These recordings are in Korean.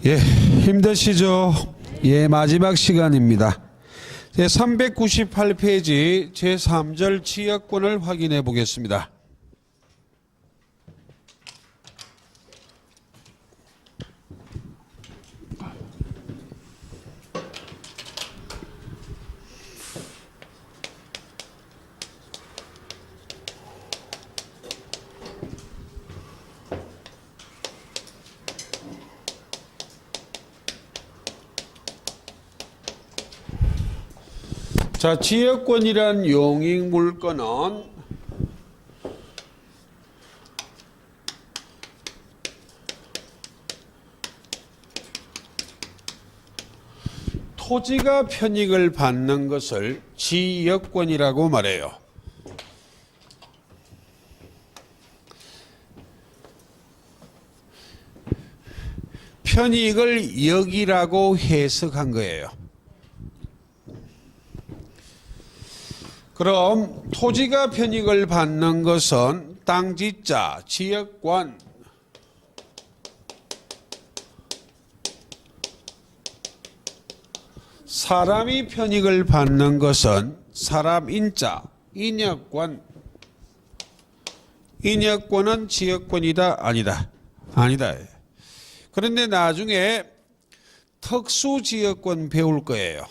예, 힘드시죠? 예, 마지막 시간입니다. 제 398페이지 제3절 지역권을 확인해 보겠습니다. 자, 지역권이란 용익 물건은 토지가 편익을 받는 것을 지역권이라고 말해요. 편익을 역이라고 해석한 거예요. 그럼 토지가 편익을 받는 것은 땅지자, 지역권, 사람이 편익을 받는 것은 사람 인자, 인역권, 인역권은 지역권이다? 아니다. 아니다. 그런데 나중에 특수지역권 배울 거예요.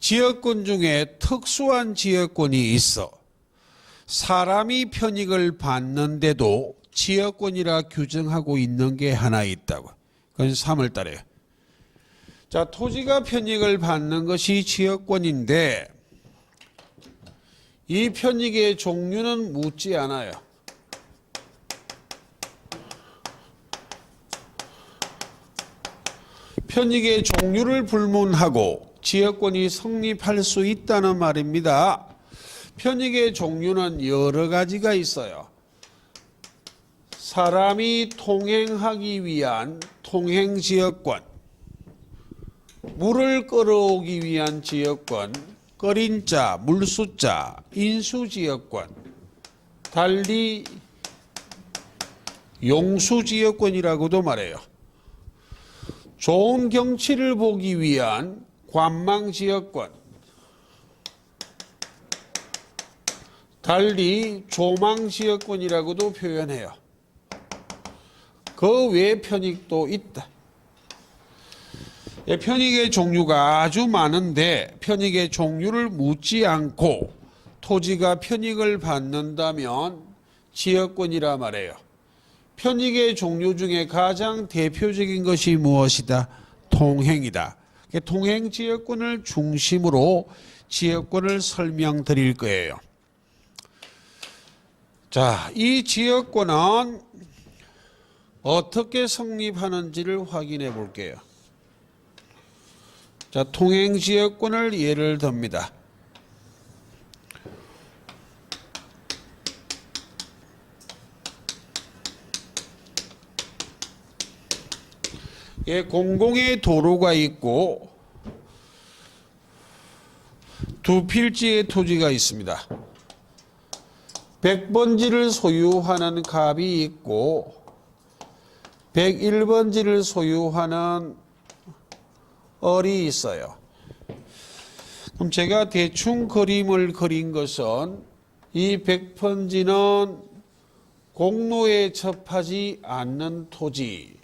지역권 중에 특수한 지역권이 있어. 사람이 편익을 받는데도 지역권이라 규정하고 있는 게 하나 있다고. 그건 3월 달에. 자, 토지가 편익을 받는 것이 지역권인데 이 편익의 종류는 묻지 않아요. 편익의 종류를 불문하고 지역권이 성립할 수 있다는 말입니다. 편익의 종류는 여러 가지가 있어요. 사람이 통행하기 위한 통행지역권, 물을 끌어오기 위한 지역권, 끓인 자, 물수자, 인수지역권, 달리 용수지역권이라고도 말해요. 좋은 경치를 보기 위한 관망지역권, 달리 조망지역권이라고도 표현해요. 그 외 편익도 있다. 편익의 종류가 아주 많은데 편익의 종류를 묻지 않고 토지가 편익을 받는다면 지역권이라 말해요. 편익의 종류 중에 가장 대표적인 것이 무엇이다? 통행이다. 통행지역권을 중심으로 지역권을 설명드릴 거예요. 자, 이 지역권은 어떻게 성립하는지를 확인해 볼게요. 자, 통행지역권을 예를 듭니다. 예, 공공의 도로가 있고 두 필지의 토지가 있습니다. 100번지를 소유하는 갑이 있고 101번지를 소유하는 을이 있어요. 그럼 제가 대충 그림을 그린 것은 이 100번지는 공로에 접하지 않는 토지,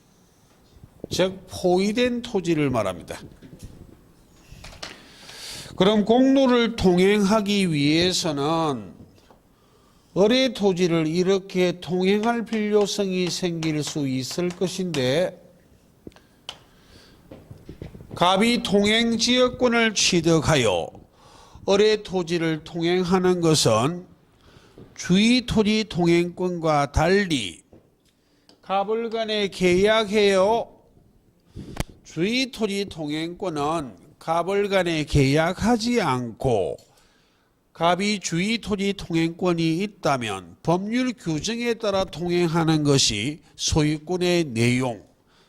즉 포위된 토지를 말합니다. 그럼 공로를 통행하기 위해서는 을의 토지를 이렇게 통행할 필요성이 생길 수 있을 것인데 갑이 통행지역권을 취득하여 을의 토지를 통행하는 것은 주의토지 통행권과 달리 갑을 간에 계약해요. 주의토지 통행권은 갑을 간에 계약하지 않고 갑이 주의토지 통행권이 있다면 법률 규정에 따라 통행하는 것이 소유권의 내용,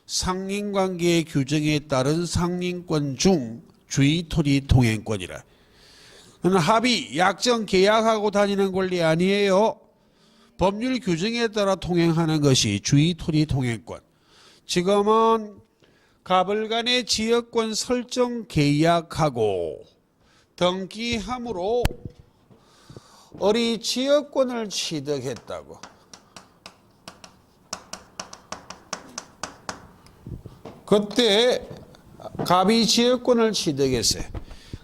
상린관계의 규정에 따른 상린권 중 주의토지 통행권이라. 합의, 약정, 계약하고 다니는 권리 아니에요. 법률 규정에 따라 통행하는 것이 주의토지 통행권. 지금은 갑을 간의 지역권 설정 계약하고 등기함으로 을이 지역권을 취득했다고. 그때 갑이 지역권을 취득했어요.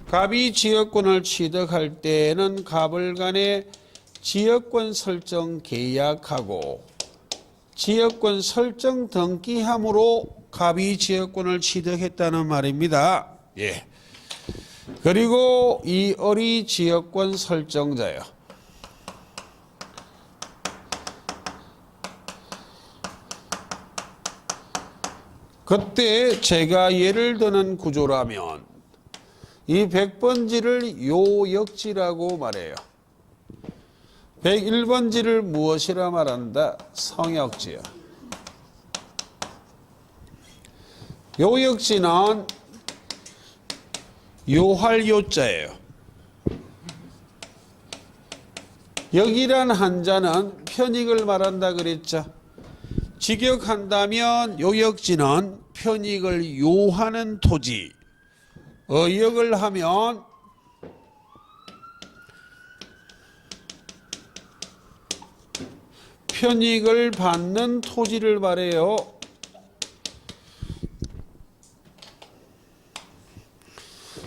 갑이 지역권을 취득할 때에는 갑을 간의 지역권 설정 계약하고 지역권 설정 등기함으로 갑이 지역권을 취득했다는 말입니다. 예. 그리고 이 을이 지역권 설정자예요. 그때 제가 예를 드는 구조라면 이 100번지를 요역지라고 말해요. 101번지를 무엇이라 말한다? 성역지요. 요역지는 요할 요자예요. 역이란 한자는 편익을 말한다 그랬죠. 직역한다면 요역지는 편익을 요하는 토지, 어역을 하면 편익을 받는 토지를 말해요.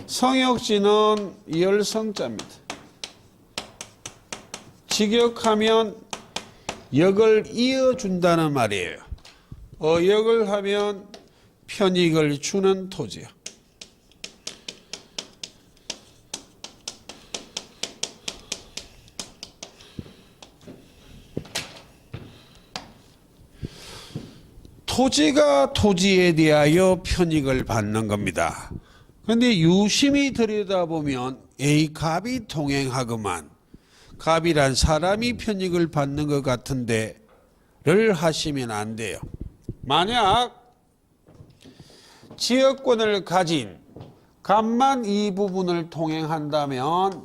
성역지는 열성자입니다. 직역하면 역을 이어준다는 말이에요. 어역을 하면 편익을 주는 토지요. 토지가 토지에 대하여 편익을 받는 겁니다. 그런데 유심히 들여다보면 에이 갑이 통행하구만, 갑이란 사람이 편익을 받는 것 같은데 를 하시면 안 돼요. 만약 지역권을 가진 갑만 이 부분을 통행한다면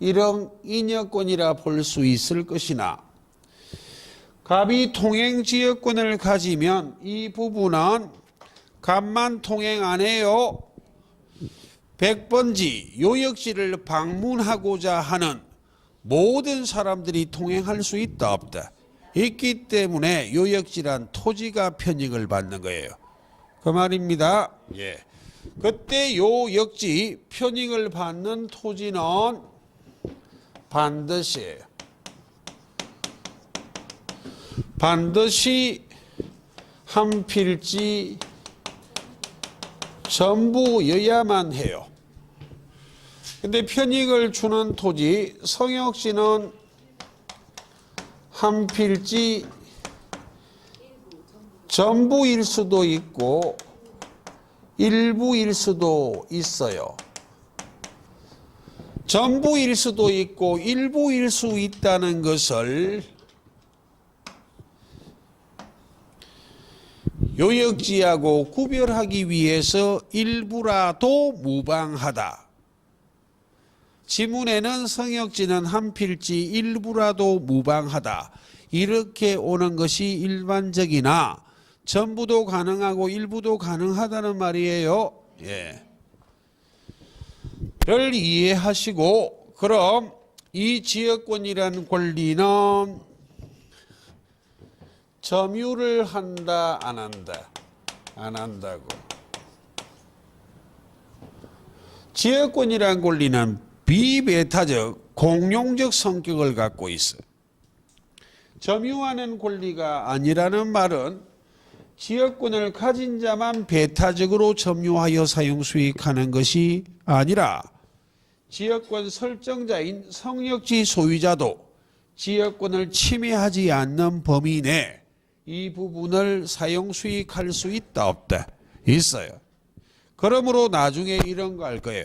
이런 인여권이라 볼 수 있을 것이나 갑이 통행지역권을 가지면 이 부분은 갑만 통행 안 해요. 100번지 요역지를 방문하고자 하는 모든 사람들이 통행할 수 있다 없다. 있기 때문에 요역지란 토지가 편익을 받는 거예요. 그 말입니다. 예. 그때 요역지 편익을 받는 토지는 반드시 한 필지 전부여야만 해요. 근데 편익을 주는 토지 성역지는 한 필지 전부일 수도 있고 일부일 수도 있어요. 전부일 수도 있고 일부일 수 있다는 것을 요역지하고 구별하기 위해서 일부라도 무방하다. 지문에는 성역지는 한 필지 일부라도 무방하다. 이렇게 오는 것이 일반적이나 전부도 가능하고 일부도 가능하다는 말이에요. 예. 를 이해하시고 그럼 이 지역권이라는 권리는 점유를 한다 안 한다? 안 한다고. 지역권이라는 권리는 비배타적 공용적 성격을 갖고 있어. 점유하는 권리가 아니라는 말은 지역권을 가진 자만 배타적으로 점유하여 사용 수익하는 것이 아니라 지역권 설정자인 성역지 소유자도 지역권을 침해하지 않는 범위 내 이 부분을 사용 수익할 수 있다 없다? 있어요. 그러므로 나중에 이런 거 할 거예요.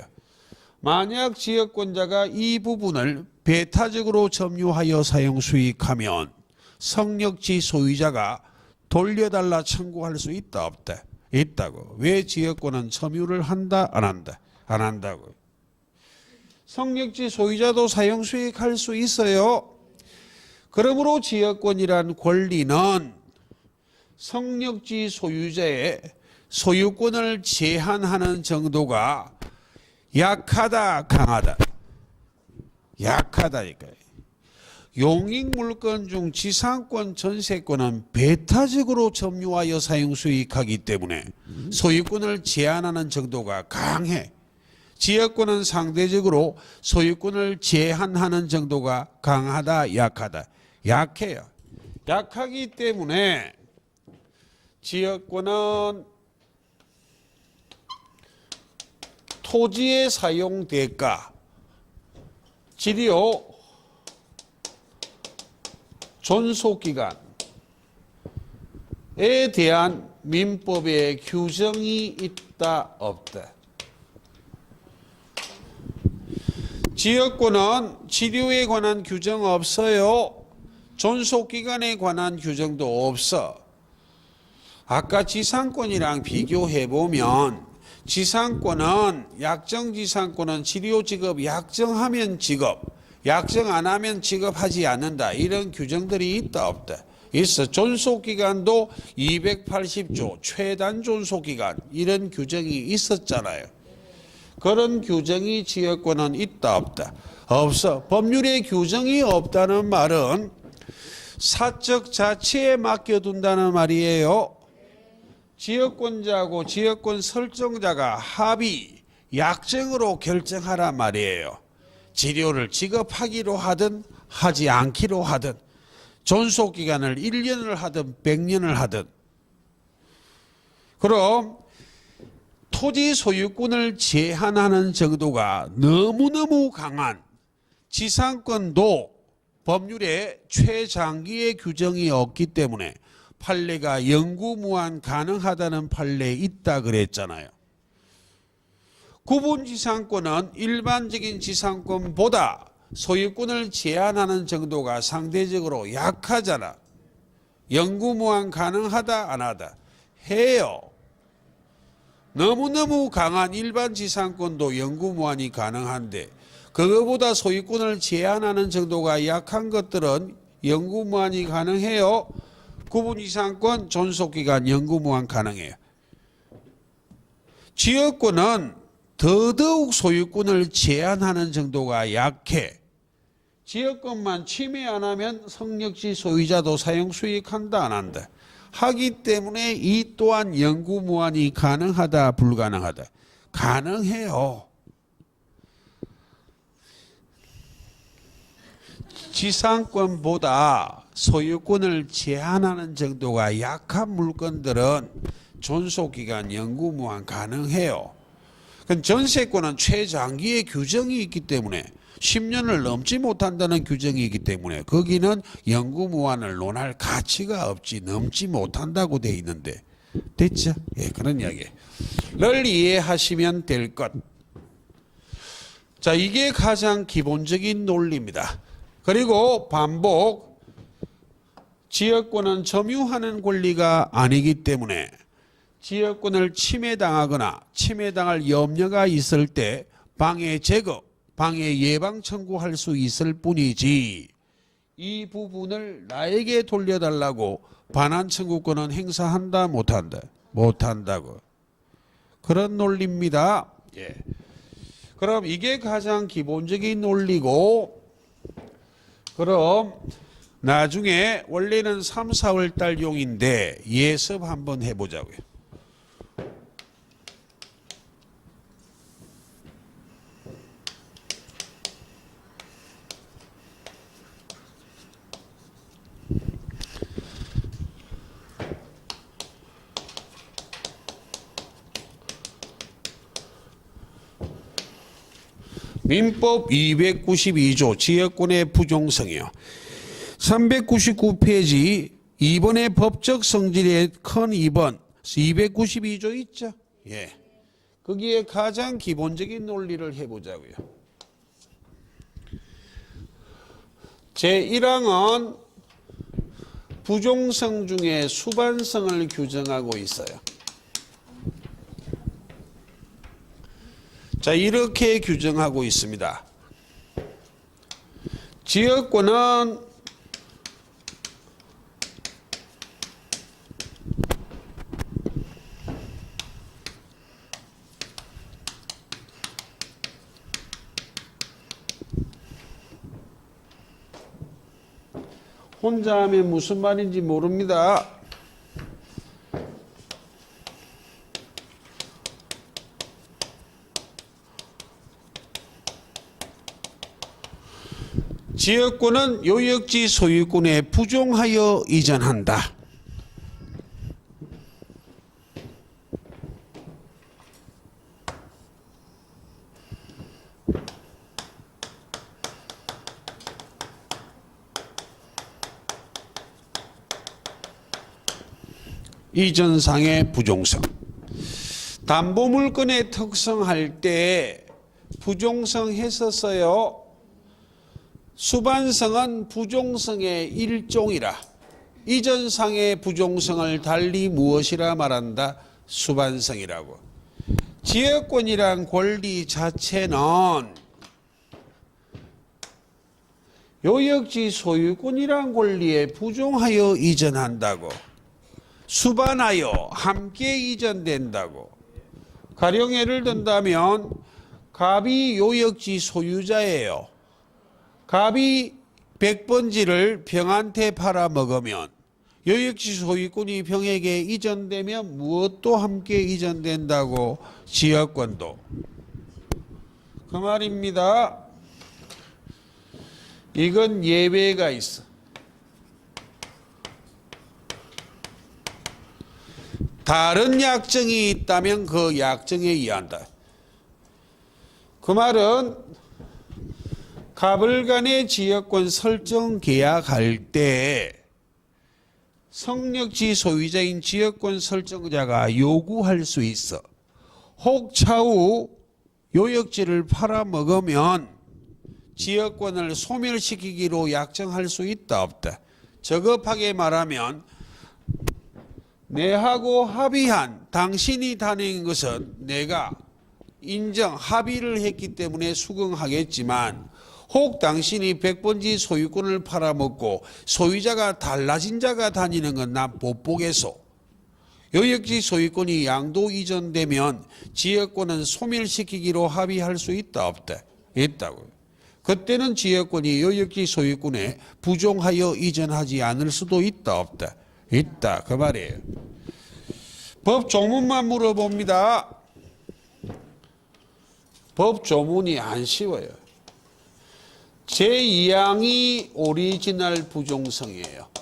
만약 지역권자가 이 부분을 배타적으로 점유하여 사용 수익하면 성역지 소유자가 돌려달라 청구할 수 있다 없다? 있다고. 왜 지역권은 점유를 한다 안 한다? 안 한다고. 성역지 소유자도 사용 수익할 수 있어요. 그러므로 지역권이란 권리는 성역지 소유자의 소유권을 제한하는 정도가 약하다, 강하다. 약하다니까요. 용익물권 중 지상권, 전세권은 배타적으로 점유하여 사용 수익하기 때문에 소유권을 제한하는 정도가 강해. 지역권은 상대적으로 소유권을 제한하는 정도가 강하다, 약하다. 약해요. 약하기 때문에 지역권은 토지의 사용 대가, 지료, 존속기간에 대한 민법의 규정이 있다, 없다. 지역권은 지료에 관한 규정 없어요. 존속기간에 관한 규정도 없어. 아까 지상권이랑 비교해보면 지상권은 약정지상권은 지료지급 약정하면 지급, 약정 안 하면 지급하지 않는다. 이런 규정들이 있다, 없다. 있어. 존속기간도 280조 최단 존속기간 이런 규정이 있었잖아요. 그런 규정이 지역권은 있다, 없다. 없어. 법률에 규정이 없다는 말은 사적 자치에 맡겨둔다는 말이에요. 지역권자하고 지역권 설정자가 합의, 약정으로 결정하란 말이에요. 지료를 지급하기로 하든 하지 않기로 하든 존속기간을 1년을 하든 100년을 하든. 그럼 토지 소유권을 제한하는 정도가 너무너무 강한 지상권도 법률에 최장기의 규정이 없기 때문에 판례가 영구무한 가능하다는 판례 있다 그랬잖아요. 구분지상권은 일반적인 지상권보다 소유권을 제한하는 정도가 상대적으로 약하잖아. 영구무한 가능하다, 안 하다? 해요. 너무너무 강한 일반 지상권도 영구무한이 가능한데 그거보다 소유권을 제한하는 정도가 약한 것들은 영구무한이 가능해요. 구분지상권, 존속기간 영구무한 가능해요. 지역권은 더더욱 소유권을 제한하는 정도가 약해. 지역권만 침해 안 하면 성역지 소유자도 사용 수익한다, 안 한다. 하기 때문에 이 또한 영구무한이 가능하다, 불가능하다. 가능해요. 지상권보다 소유권을 제한하는 정도가 약한 물건들은 존속기간 영구무한 가능해요. 전세권은 최장기의 규정이 있기 때문에 10년을 넘지 못한다는 규정이 있기 때문에 거기는 영구무한을 논할 가치가 없지, 넘지 못한다고 돼 있는데. 됐죠? 예, 그런 이야기를 이해하시면 될 것. 자, 이게 가장 기본적인 논리입니다. 그리고 반복, 지역권은 점유하는 권리가 아니기 때문에 지역권을 침해당하거나 침해당할 염려가 있을 때 방해 제거, 방해 예방 청구할 수 있을 뿐이지 이 부분을 나에게 돌려달라고 반환 청구권은 행사한다, 못한다? 못한다고. 그런 논리입니다. 예. 그럼 이게 가장 기본적인 논리고, 그럼 나중에 원래는 3, 4월 달용인데 예습 한번 해보자고요. 민법 292조 지역권의 부종성이요. 399페이지 2번의 법적 성질의 큰 2번 292조 있죠? 예. 거기에 가장 기본적인 논리를 해보자고요. 제1항은 부종성 중에 수반성을 규정하고 있어요. 자, 이렇게 규정하고 있습니다. 지역권은 혼자 하면 무슨 말인지 모릅니다. 지역권은 요역지 소유권에 부종하여 이전한다. 이전상의 부종성. 담보물건의 특성할 때 부종성 했었어요. 수반성은 부종성의 일종이라 이전상의 부종성을 달리 무엇이라 말한다? 수반성이라고. 지역권이란 권리 자체는 요역지 소유권이란 권리에 부종하여 이전한다고. 수반하여 함께 이전된다고. 가령 예를 든다면 갑이 요역지 소유자예요. 갑이 100번지를 병한테 팔아먹으면 요역지 소유권이 병에게 이전되면 무엇도 함께 이전된다고? 지역권도. 그 말입니다. 이건 예외가 있어. 다른 약정이 있다면 그 약정에 의한다. 그 말은 갑을 간의 지역권 설정 계약할 때 성역지 소유자인 지역권 설정자가 요구할 수 있어. 혹 차후 요역지를 팔아먹으면 지역권을 소멸시키기로 약정할 수 있다 없다. 저급하게 말하면 내하고 합의한 당신이 다닌 것은 내가 인정 합의를 했기 때문에 수긍하겠지만 혹 당신이 100번지 소유권을 팔아먹고 소유자가 달라진 자가 다니는 건 난 못 보겠소. 요역지 소유권이 양도 이전되면 지역권은 소멸시키기로 합의할 수 있다 없다? 있다고요. 그때는 지역권이 요역지 소유권에 부종하여 이전하지 않을 수도 있다 없다? 있다 그 말이에요. 법 조문만 물어봅니다. 법 조문이 안 쉬워요. 제2항이 오리지널 부종성이에요.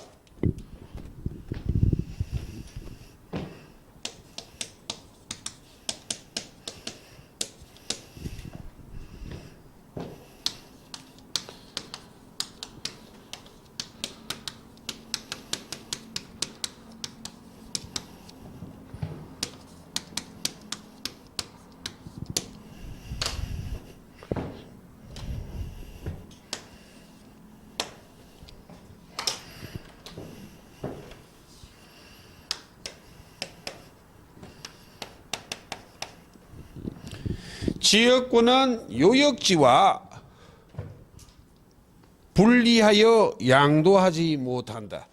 지역권은 요역지와 분리하여 양도하지 못한다.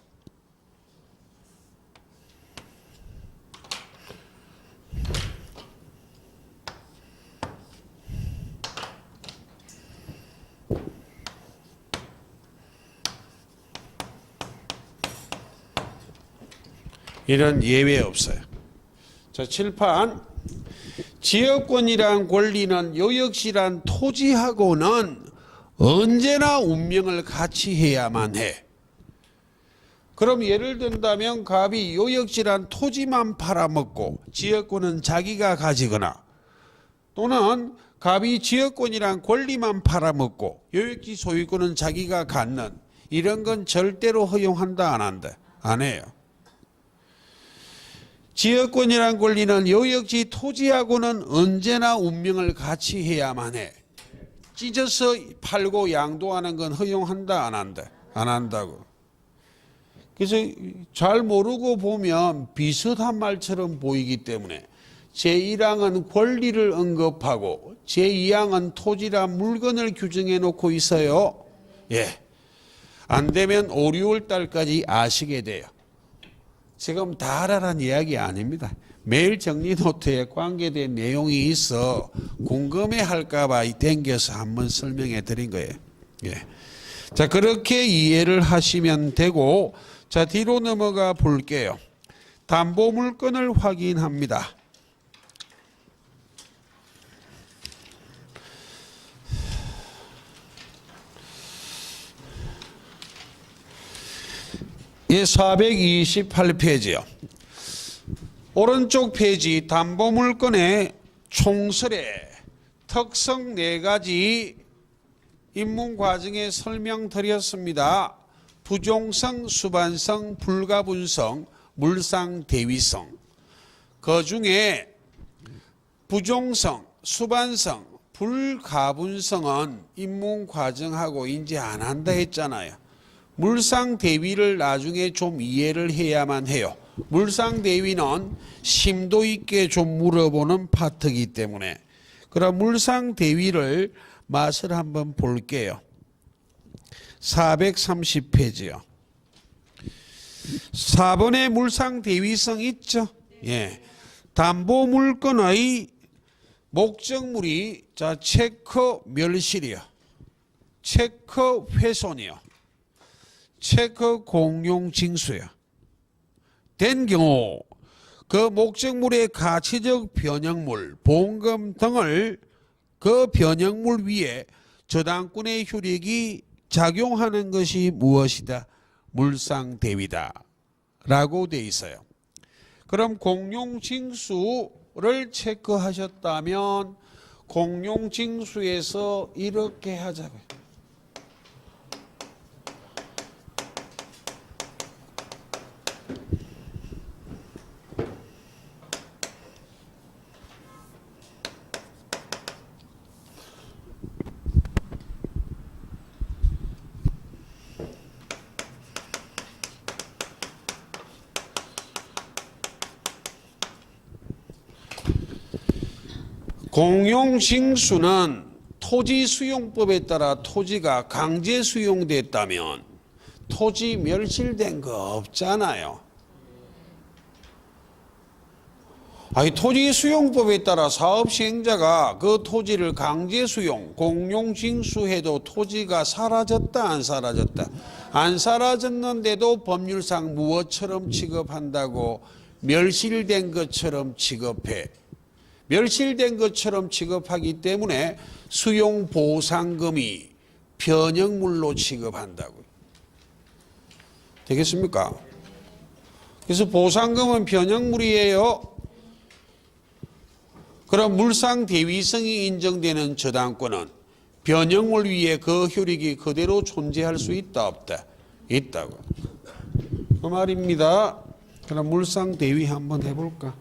이런 예외 없어요. 자, 칠판. 지역권이란 권리는 요역지란 토지하고는 언제나 운명을 같이 해야만 해. 그럼 예를 든다면 갑이 요역지란 토지만 팔아먹고 지역권은 자기가 가지거나 또는 갑이 지역권이란 권리만 팔아먹고 요역지 소유권은 자기가 갖는 이런 건 절대로 허용한다 안 한다? 안 해요. 지역권이란 권리는 요역지 토지하고는 언제나 운명을 같이 해야만 해. 찢어서 팔고 양도하는 건 허용한다 안 한다? 안 한다고. 그래서 잘 모르고 보면 비슷한 말처럼 보이기 때문에 제1항은 권리를 언급하고 제2항은 토지란 물건을 규정해 놓고 있어요. 예. 안 되면 5, 6월 달까지 아시게 돼요. 지금 다 알아란 이야기 아닙니다. 매일 정리 노트에 관계된 내용이 있어 궁금해 할까 봐 땡겨서 한번 설명해 드린 거예요. 예. 자, 그렇게 이해를 하시면 되고, 자, 뒤로 넘어가 볼게요. 담보물건을 확인합니다. 예, 428페이지요. 오른쪽 페이지 담보물건의 총설의 특성 4가지 입문 과정에 설명드렸습니다. 부종성, 수반성, 불가분성, 물상, 대위성. 그 중에 부종성, 수반성, 불가분성은 입문 과정하고 이제 안 한다 했잖아요. 물상 대위를 나중에 좀 이해를 해야만 해요. 물상 대위는 심도 있게 좀 물어보는 파트이기 때문에. 그럼 물상 대위를 맛을 한번 볼게요. 430페이지요. 4번에 물상 대위성 있죠? 예. 담보 물건의 목적물이 자 체크 멸실이요. 체크 훼손이요. 체크 공용 징수요. 된 경우 그 목적물의 가치적 변형물, 보험금 등을 그 변형물 위에 저당권의 효력이 작용하는 것이 무엇이다? 물상대위다 라고 돼 있어요. 그럼 공용징수를 체크하셨다면 공용징수에서 이렇게 하자고요. 공용징수는 토지수용법에 따라 토지가 강제 수용됐다면 토지 멸실된 거 없잖아요. 아니, 토지수용법에 따라 사업시행자가 그 토지를 강제 수용, 공용징수해도 토지가 사라졌다 안 사라졌다? 안 사라졌는데도 법률상 무엇처럼 취급한다고? 멸실된 것처럼 취급해. 멸실된 것처럼 취급하기 때문에 수용보상금이 변형물로 취급한다고요. 되겠습니까? 그래서 보상금은 변형물이에요. 그럼 물상대위성이 인정되는 저당권은 변형물 위에 그 효력이 그대로 존재할 수 있다 없다? 있다고. 그 말입니다. 그럼 물상대위 한번 해볼까?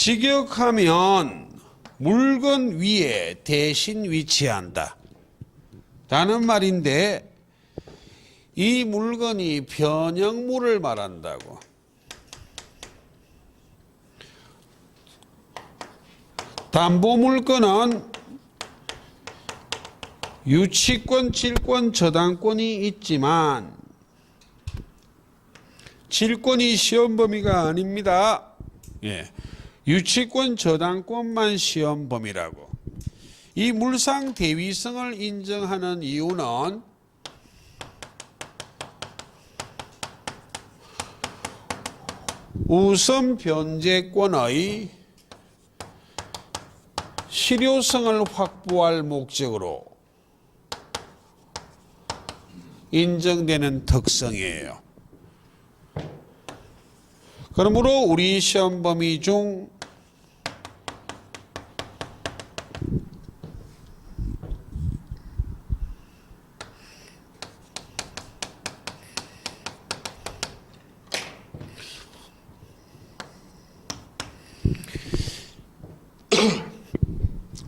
직역하면 물건 위에 대신 위치한다 라는 말인데, 이 물건이 변형물을 말한다고. 담보물건은 유치권, 질권, 저당권이 있지만 질권이 시험 범위가 아닙니다. 예. 유치권, 저당권만 시험 범위라고. 이 물상 대위성을 인정하는 이유는 우선 변제권의 실효성을 확보할 목적으로 인정되는 특성이에요. 그러므로 우리 시험 범위 중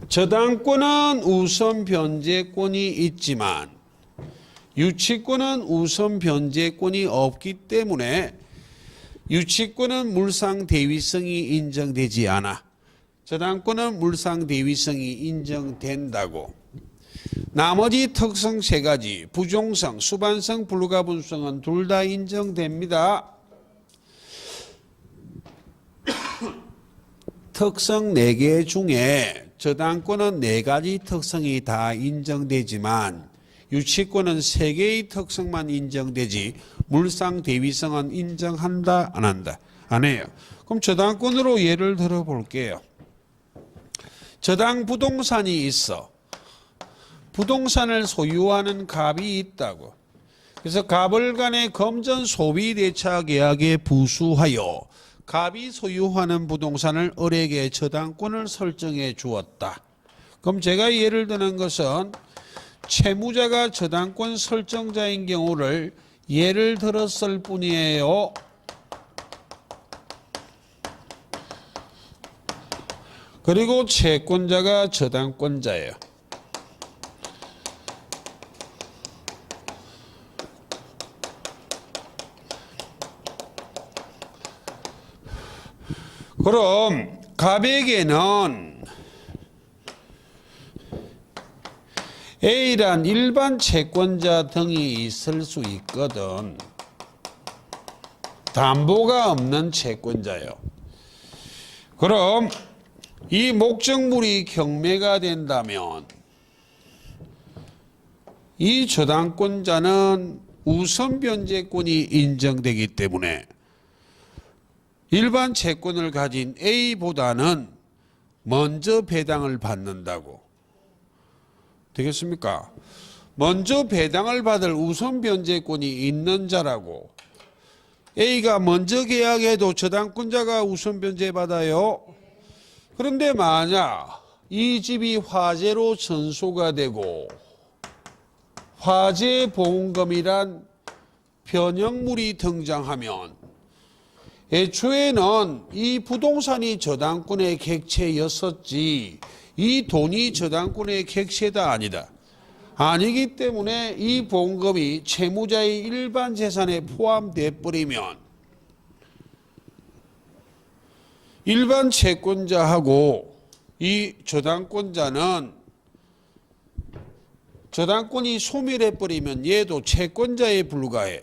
저당권은 우선 변제권이 있지만 유치권은 우선 변제권이 없기 때문에 유치권은 물상대위성이 인정되지 않아. 저당권은 물상대위성이 인정된다고. 나머지 특성 세 가지, 부종성, 수반성, 불가분성은 둘 다 인정됩니다. 특성 4개 중에 저당권은 4가지 특성이 다 인정되지만 유치권은 3개의 특성만 인정되지 물상대위성은 인정한다 안 한다? 안 해요. 그럼 저당권으로 예를 들어 볼게요. 저당 부동산이 있어. 부동산을 소유하는 갑이 있다고. 그래서 갑을 간의 금전 소비 대차 계약에 부수하여 갑이 소유하는 부동산을 을에게 저당권을 설정해 주었다. 그럼 제가 예를 드는 것은 채무자가 저당권 설정자인 경우를 예를 들었을 뿐이에요. 그리고 채권자가 저당권자예요. 그럼 갑에게는 A란 일반 채권자 등이 있을 수 있거든. 담보가 없는 채권자요. 그럼 이 목적물이 경매가 된다면 이 저당권자는 우선 변제권이 인정되기 때문에 일반 채권을 가진 A보다는 먼저 배당을 받는다고. 되겠습니까? 먼저 배당을 받을 우선 변제권이 있는 자라고. A가 먼저 계약해도 저당권자가 우선 변제받아요. 그런데 만약 이 집이 화재로 전소가 되고 화재 보험금이란 변형물이 등장하면 애초에는 이 부동산이 저당권의 객체였었지 이 돈이 저당권의 객체다 아니다. 아니기 때문에 이 보험금이 채무자의 일반 재산에 포함돼 버리면 일반 채권자하고 이 저당권자는 저당권이 소멸해 버리면 얘도 채권자에 불과해.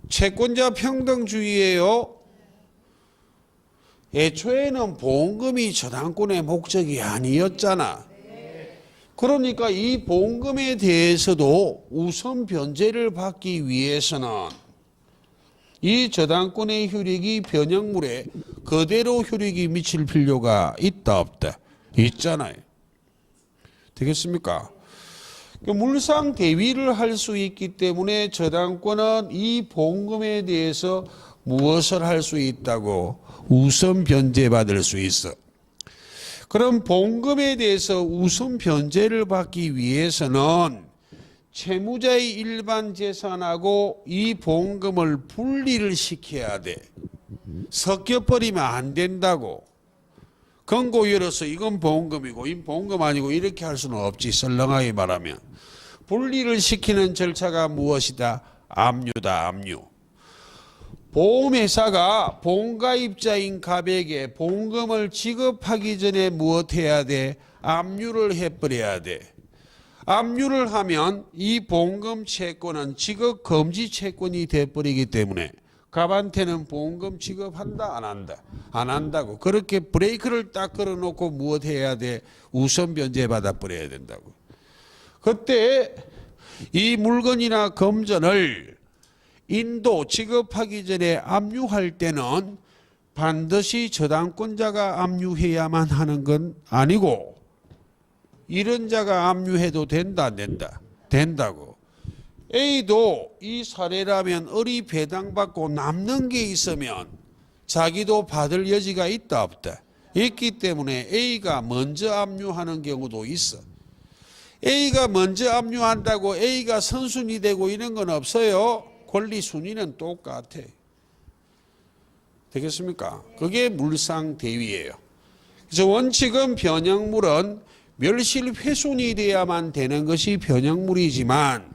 채권자 평등주의예요. 애초에는 보험금이 저당권의 목적이 아니었잖아. 그러니까 이 보험금에 대해서도 우선 변제를 받기 위해서는 이 저당권의 효력이 변형물에 그대로 효력이 미칠 필요가 있다 없다? 있잖아요. 되겠습니까? 물상 대위를 할 수 있기 때문에 저당권은 이 보험금에 대해서 무엇을 할 수 있다고? 우선 변제받을 수 있어. 그럼 보험금에 대해서 우선 변제를 받기 위해서는 채무자의 일반 재산하고 이 보험금을 분리를 시켜야 돼. 섞여버리면 안 된다고. 권고율로서 이건 보험금이고 이 보험금 아니고 이렇게 할 수는 없지. 썰렁하게 말하면. 분리를 시키는 절차가 무엇이다? 압류다. 압류. 보험회사가 보험가입자인 갑에게 보험금을 지급하기 전에 무엇 해야 돼? 압류를 해버려야 돼. 압류를 하면 이 보험금 채권은 지급 금지 채권이 돼버리기 때문에 갑한테는 보험금 지급한다 안 한다? 안 한다고. 그렇게 브레이크를 딱 걸어놓고 무엇 해야 돼? 우선 변제 받아버려야 된다고. 그때 이 물건이나 금전을 인도 지급하기 전에 압류할 때는 반드시 저당권자가 압류해야만 하는 건 아니고 이런 자가 압류해도 된다 안 된다? 된다고. A도 이 사례라면 을이 배당받고 남는 게 있으면 자기도 받을 여지가 있다 없다? 있기 때문에 A가 먼저 압류하는 경우도 있어. A가 먼저 압류한다고 A가 선순위 되고 이런 건 없어요. 권리 순위는 똑같아. 되겠습니까? 그게 물상대위예요. 그래서 원칙은 변형물은 멸실 훼손이 돼야만 되는 것이 변형물이지만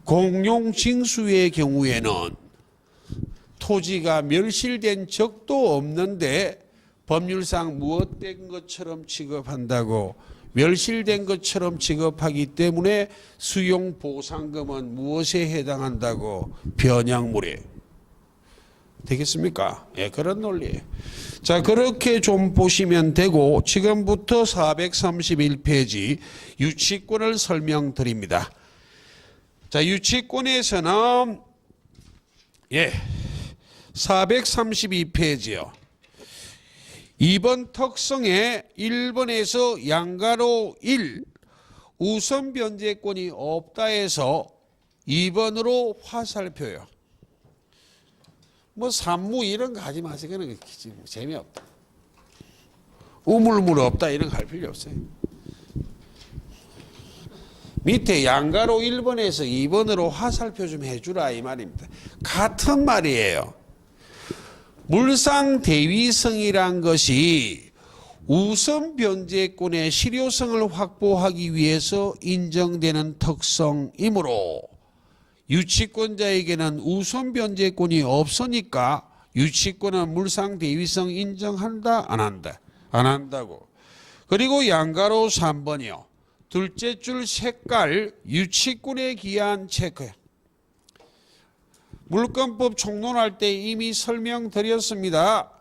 공용 징수의 경우에는 토지가 멸실된 적도 없는데 법률상 무엇된 것처럼 취급한다고 멸실된 것처럼 취급하기 때문에 수용보상금은 무엇에 해당한다고 변형물에 되겠습니까? 예, 그런 논리예요. 자, 그렇게 좀 보시면 되고 지금부터 431페이지 유치권을 설명드립니다. 자, 유치권에서는 432페이지요. 2번 특성에 1번에서 양가로 1 우선 변제권이 없다 해서 2번으로 화살표요. 뭐 산무 이런 거 하지 마세요. 그런 거 재미없다. 우물물 없다 이런 거 할 필요 없어요. 밑에 양가로 1번에서 2번으로 화살표 좀 해주라 이 말입니다. 같은 말이에요. 물상대위성이란 것이 우선 변제권의 실효성을 확보하기 위해서 인정되는 특성이므로 유치권자에게는 우선 변제권이 없으니까 유치권은 물상대위성 인정한다 안 한다? 안 한다고. 그리고 양가로 3번이요. 둘째 줄 색깔 유치권에 기한 체크. 물권법 총론할 때 이미 설명드렸습니다.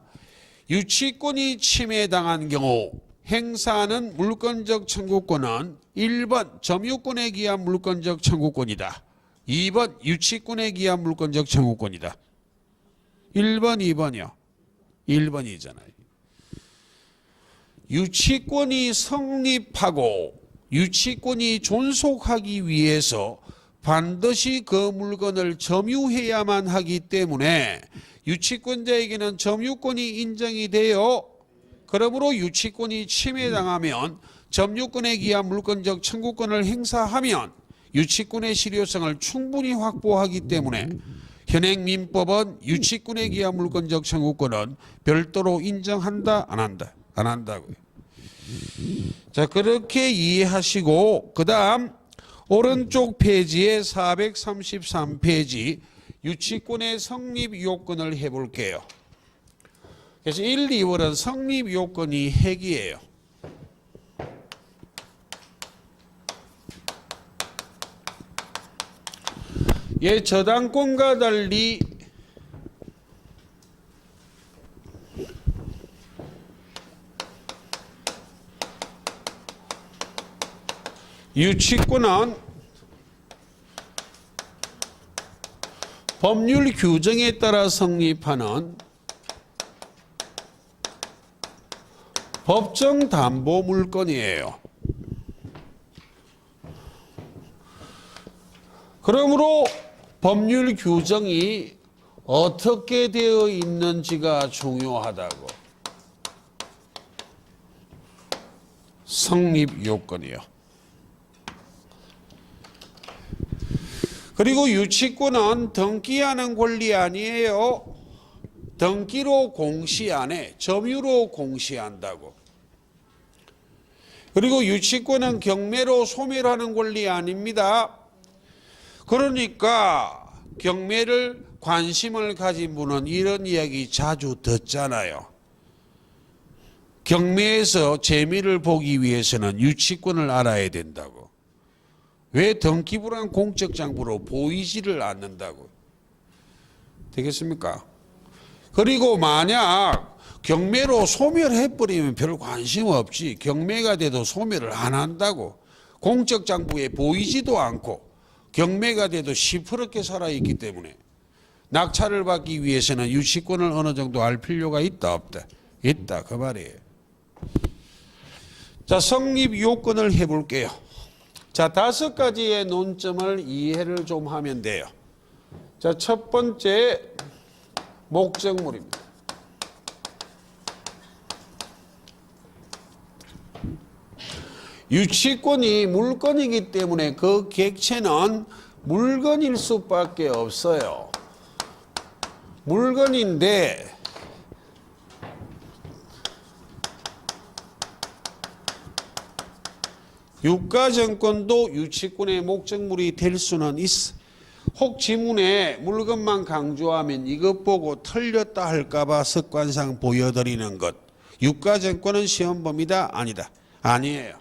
유치권이 침해당한 경우 행사하는 물권적 청구권은 1번 점유권에 기한 물권적 청구권이다. 2번 유치권에 기한 물권적 청구권이다. 1번, 2번이요. 1번이잖아요. 유치권이 성립하고 유치권이 존속하기 위해서 반드시 그 물건을 점유해야만 하기 때문에 유치권자에게는 점유권이 인정이 돼요. 그러므로 유치권이 침해당하면 점유권에 기한 물권적 청구권을 행사하면 유치권의 실효성을 충분히 확보하기 때문에 현행민법은 유치권에 기한 물권적 청구권은 별도로 인정한다 안 한다? 안 한다고요. 자, 그렇게 이해하시고 그 다음 오른쪽 페이지에 433페이지 유치권의 성립 요건을 해볼게요. 그래서 1, 2월은 성립 요건이 핵이에요. 예, 저당권과 달리 유치권은 법률 규정에 따라 성립하는 법정 담보 물건이에요. 그러므로 법률 규정이 어떻게 되어 있는지가 중요하다고. 성립 요건이요. 그리고 유치권은 등기하는 권리 아니에요. 등기로 공시 안 해. 점유로 공시한다고. 그리고 유치권은 경매로 소멸하는 권리 아닙니다. 그러니까 경매를 관심을 가진 분은 이런 이야기 자주 듣잖아요. 경매에서 재미를 보기 위해서는 유치권을 알아야 된다고. 왜 등기부란 공적 장부로 보이지를 않는다고. 되겠습니까? 그리고 만약 경매로 소멸해버리면 별 관심 없지. 경매가 돼도 소멸을 안 한다고. 공적 장부에 보이지도 않고 경매가 돼도 시퍼렇게 살아있기 때문에 낙찰을 받기 위해서는 유치권을 어느 정도 알 필요가 있다 없다? 있다 그 말이에요. 자, 성립 요건을 해볼게요. 자, 5가지의 논점을 이해를 좀 하면 돼요. 자, 첫 번째 목적물입니다. 유치권이 물건이기 때문에 그 객체는 물건일 수밖에 없어요. 물건인데 유가증권도 유치권의 목적물이 될 수는 있어. 혹 지문에 물건만 강조하면 이것 보고 틀렸다 할까봐 습관상 보여드리는 것. 유가증권은 시험 범위다? 아니다. 아니에요.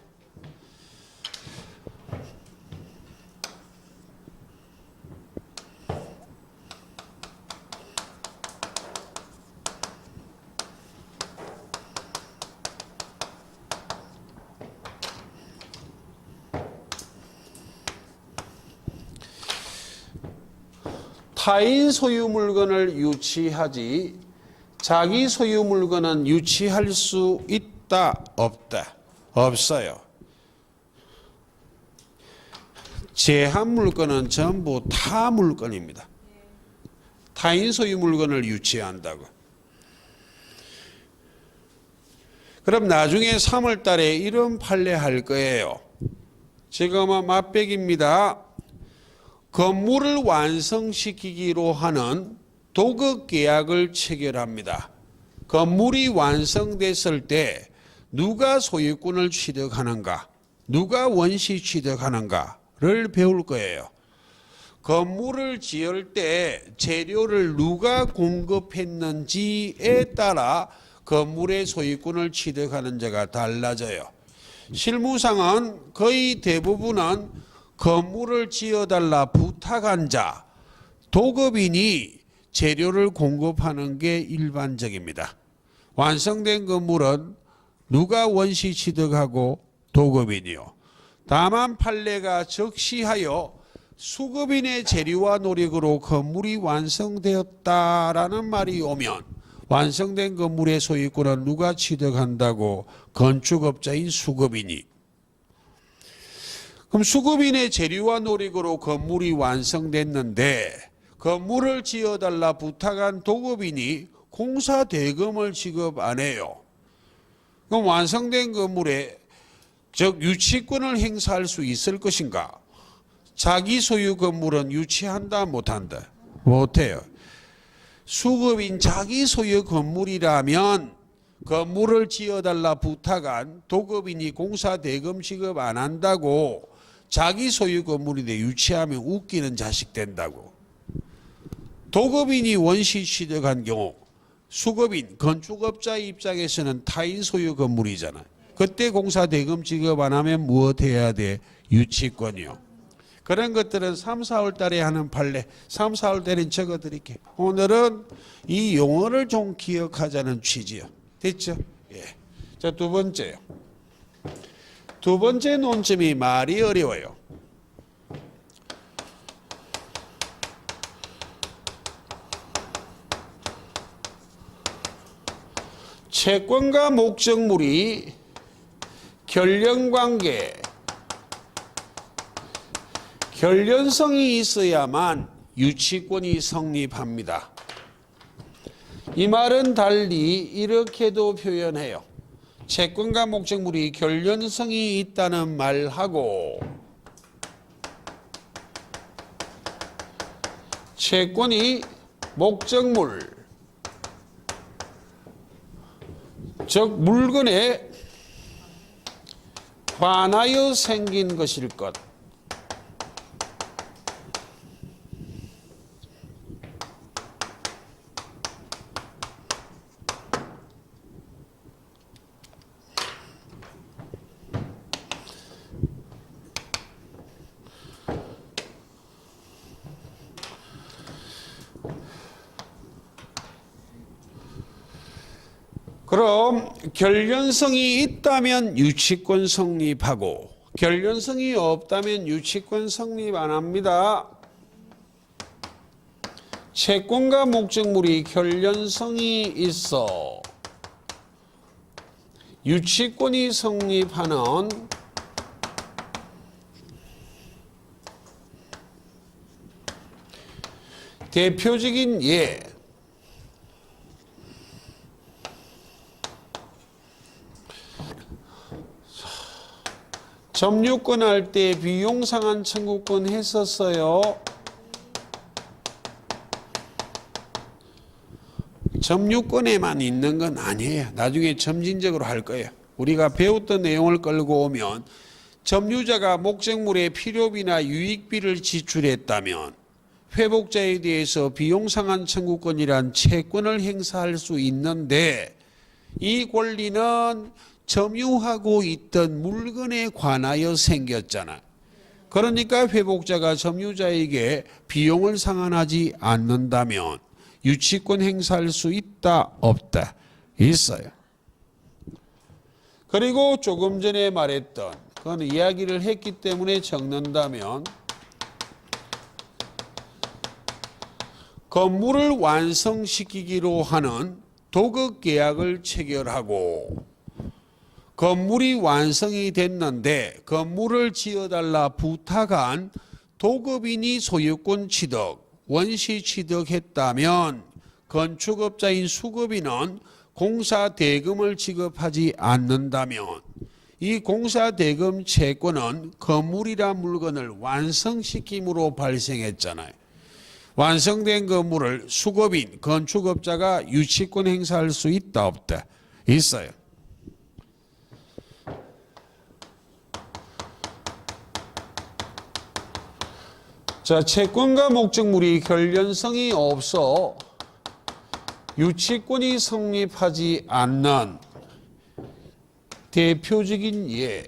타인 소유 물건을 유치하지 자기 소유 물건은 유치할 수 있다 없다? 없어요. 제한 물건은 전부 타 물건입니다. 타인 소유 물건을 유치한다고. 그럼 나중에 3월 달에 이런 판례 할 거예요. 지금은 맛백입니다. 건물을 완성시키기로 하는 도급 계약을 체결합니다. 건물이 완성됐을 때 누가 소유권을 취득하는가, 누가 원시 취득하는가를 배울 거예요. 건물을 지을 때 재료를 누가 공급했는지에 따라 건물의 소유권을 취득하는 자가 달라져요. 실무상은 거의 대부분은 건물을 지어달라 부탁한 자, 도급인이 재료를 공급하는 게 일반적입니다. 완성된 건물은 누가 원시 취득하고 도급인이요. 다만 판례가 적시하여 수급인의 재료와 노력으로 건물이 완성되었다라는 말이 오면 완성된 건물의 소유권은 누가 취득한다고? 건축업자인 수급인이. 그럼 수급인의 재료와 노력으로 건물이 완성됐는데 건물을 지어달라 부탁한 도급인이 공사 대금을 지급 안 해요. 그럼 완성된 건물에 즉 유치권을 행사할 수 있을 것인가? 자기 소유 건물은 유치한다 못한다? 못해요. 수급인 자기 소유 건물이라면 건물을 지어달라 부탁한 도급인이 공사 대금 지급 안 한다고 자기 소유 건물인데 유치하면 웃기는 자식 된다고. 도급인이 원시 취득한 경우 수급인 건축업자 입장에서는 타인 소유 건물이잖아요. 그때 공사 대금 지급 안 하면 무엇 해야 돼? 유치권이요. 그런 것들은 3, 4월 달에 하는 판례, 3, 4월 달에는 적어드릴게요. 오늘은 이 용어를 좀 기억하자는 취지요. 됐죠? 예. 자, 두 번째요. 두 번째 논점이 말이 어려워요. 채권과 목적물이 결련관계, 결련성이 있어야만 유치권이 성립합니다. 이 말은 달리 이렇게도 표현해요. 채권과 목적물이 결련성이 있다는 말하고 채권이 목적물, 즉 물건에 관하여 생긴 것일 것. 그럼 결련성이 있다면 유치권 성립하고 결련성이 없다면 유치권 성립 안 합니다. 채권과 목적물이 결련성이 있어 유치권이 성립하는 대표적인 예. 점유권 할 때 비용 상한 청구권 했었어요. 점유권에만 있는 건 아니에요. 나중에 점진적으로 할 거예요. 우리가 배웠던 내용을 끌고 오면 점유자가 목적물의 필요비나 유익비를 지출했다면 회복자에 대해서 비용상한 청구권이란 채권을 행사할 수 있는데 이 권리는 점유하고 있던 물건에 관하여 생겼잖아. 그러니까 회복자가 점유자에게 비용을 상환하지 않는다면 유치권 행사할 수 있다 없다? 있어요. 그리고 조금 전에 말했던 그건 이야기를 했기 때문에 적는다면 건물을 완성시키기로 하는 도급계약을 체결하고 건물이 완성이 됐는데 건물을 지어달라 부탁한 도급인이 소유권 취득, 원시 취득했다면 건축업자인 수급인은 공사대금을 지급하지 않는다면 이 공사대금 채권은 건물이란 물건을 완성시킴으로 발생했잖아요. 완성된 건물을 수급인, 건축업자가 유치권 행사할 수 있다 없다? 있어요. 자, 채권과 목적물이 결연성이 없어 유치권이 성립하지 않는 대표적인 예,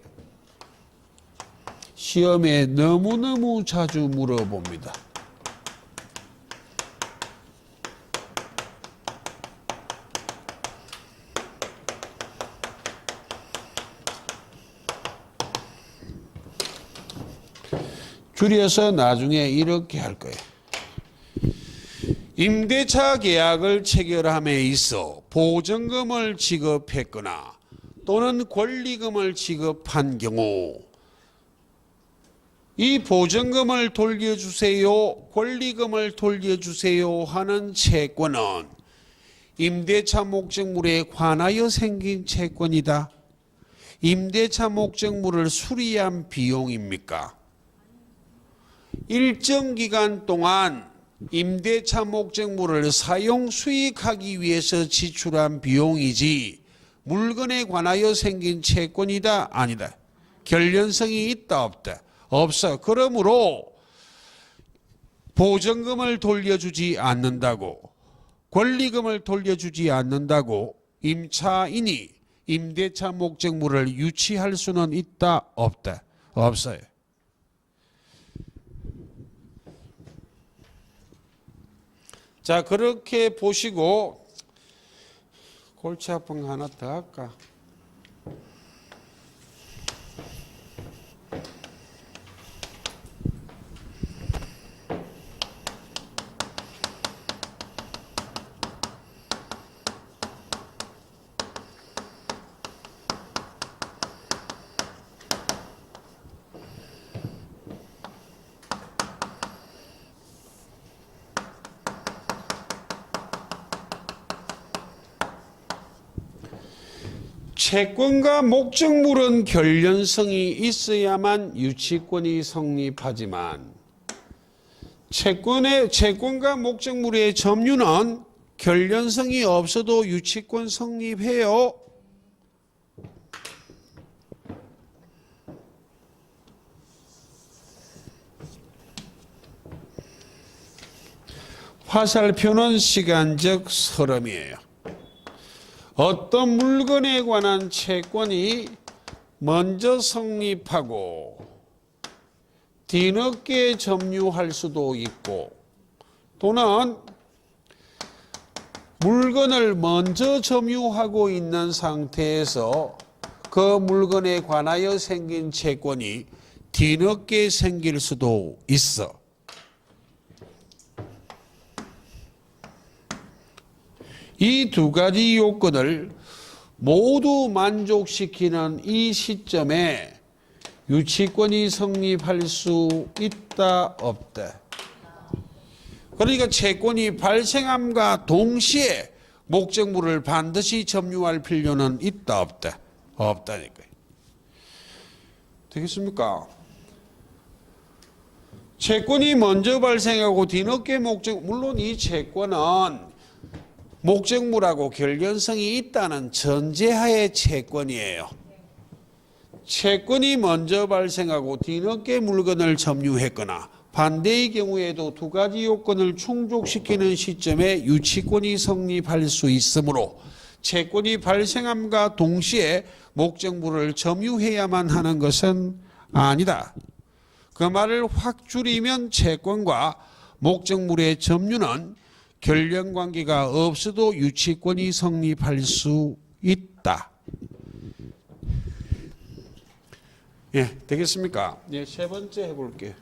시험에 너무너무 자주 물어봅니다. 줄여서 나중에 이렇게 할 거예요. 임대차 계약을 체결함에 있어 보증금을 지급했거나 또는 권리금을 지급한 경우 이 보증금을 돌려주세요, 권리금을 돌려주세요 하는 채권은 임대차 목적물에 관하여 생긴 채권이다. 임대차 목적물을 수리한 비용입니까? 일정 기간 동안 임대차 목적물을 사용 수익하기 위해서 지출한 비용이지 물건에 관하여 생긴 채권이다 아니다? 결연성이 있다 없다? 없어. 그러므로 보증금을 돌려주지 않는다고 권리금을 돌려주지 않는다고 임차인이 임대차 목적물을 유치할 수는 있다 없다? 없어요. 자, 그렇게 보시고 골치 아픈 거 하나 더 할까? 채권과 목적물은 결연성이 있어야만 유치권이 성립하지만 채권과 목적물의 점유는 결연성이 없어도 유치권 성립해요. 화살표는 시간적 서름이에요. 어떤 물건에 관한 채권이 먼저 성립하고 뒤늦게 점유할 수도 있고 또는 물건을 먼저 점유하고 있는 상태에서 그 물건에 관하여 생긴 채권이 뒤늦게 생길 수도 있어. 이 두 가지 요건을 모두 만족시키는 이 시점에 유치권이 성립할 수 있다 없다? 그러니까 채권이 발생함과 동시에 목적물을 반드시 점유할 필요는 있다 없다? 없다니까요. 되겠습니까? 채권이 먼저 발생하고 뒤늦게 물론 이 채권은 목적물하고 결연성이 있다는 전제하에 채권이에요. 채권이 먼저 발생하고 뒤늦게 물건을 점유했거나 반대의 경우에도 두 가지 요건을 충족시키는 시점에 유치권이 성립할 수 있으므로 채권이 발생함과 동시에 목적물을 점유해야만 하는 것은 아니다. 그 말을 확 줄이면 채권과 목적물의 점유는 결연관계가 없어도 유치권이 성립할 수 있다. 예, 되겠습니까? 예, 세 번째 해볼게요.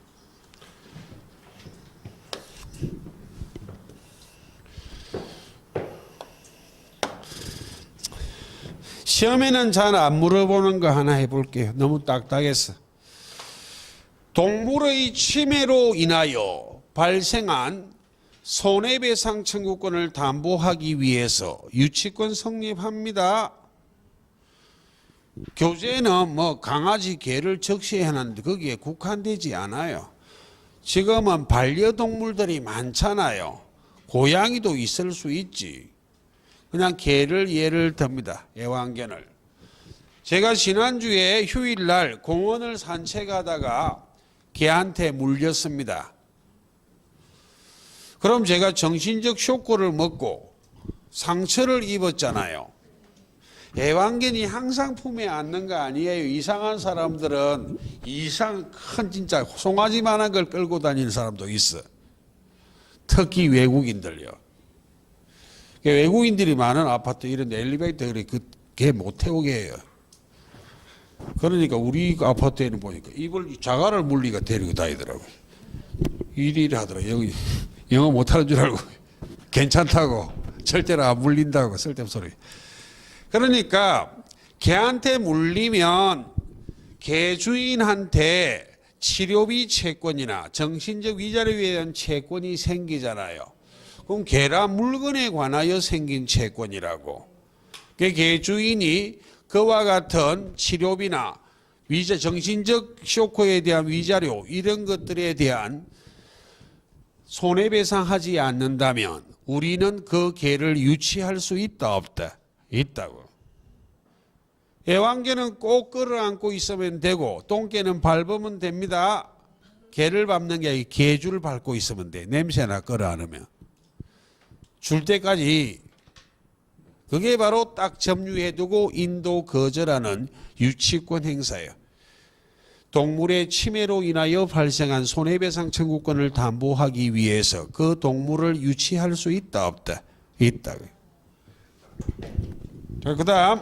시험에는 잘 안 물어보는 거 하나 해볼게요. 너무 딱딱했어. 동물의 침해로 인하여 발생한 손해배상 청구권을 담보하기 위해서 유치권 성립합니다. 교재는 뭐 강아지, 개를 적시해놨는데 거기에 국한되지 않아요. 지금은 반려동물들이 많잖아요. 고양이도 있을 수 있지. 그냥 개를 예를 듭니다. 애완견을. 제가 지난주에 휴일날 공원을 산책하다가 개한테 물렸습니다. 그럼 제가 정신적 쇼크를 먹고 상처를 입었잖아요. 애완견이 항상 품에 안는 거 아니에요. 이상한 사람들은 이상 큰 진짜 송아지만한 걸 끌고 다니는 사람도 있어. 특히 외국인들요. 외국인들이 많은 아파트 이런 엘리베이터 개 못 태우게 해요. 그러니까 우리 아파트에는 보니까 이걸 자가를 물리가 데리고 다니더라고요. 일일 하더라고요. 여기 영어 못하는 줄 알고 괜찮다고 절대로 안 물린다고 쓸데없는 소리. 그러니까 개한테 물리면 개 주인한테 치료비 채권이나 정신적 위자료에 대한 채권이 생기잖아요. 그럼 개란 물건에 관하여 생긴 채권이라고. 개 주인이 그와 같은 치료비나 정신적 쇼크에 대한 위자료 이런 것들에 대한 손해배상하지 않는다면 우리는 그 개를 유치할 수 있다 없다? 있다고. 애완개는 꼭 끌어안고 있으면 되고 똥개는 밟으면 됩니다. 개를 밟는 게 아니라 개줄 밟고 있으면 돼. 냄새나 끌어안으면. 줄 때까지. 그게 바로 딱 점유해두고 인도 거절하는 유치권 행사예요. 동물의 침해로 인하여 발생한 손해배상 청구권을 담보하기 위해서 그 동물을 유치할 수 있다 없다? 있다. 자, 그 다음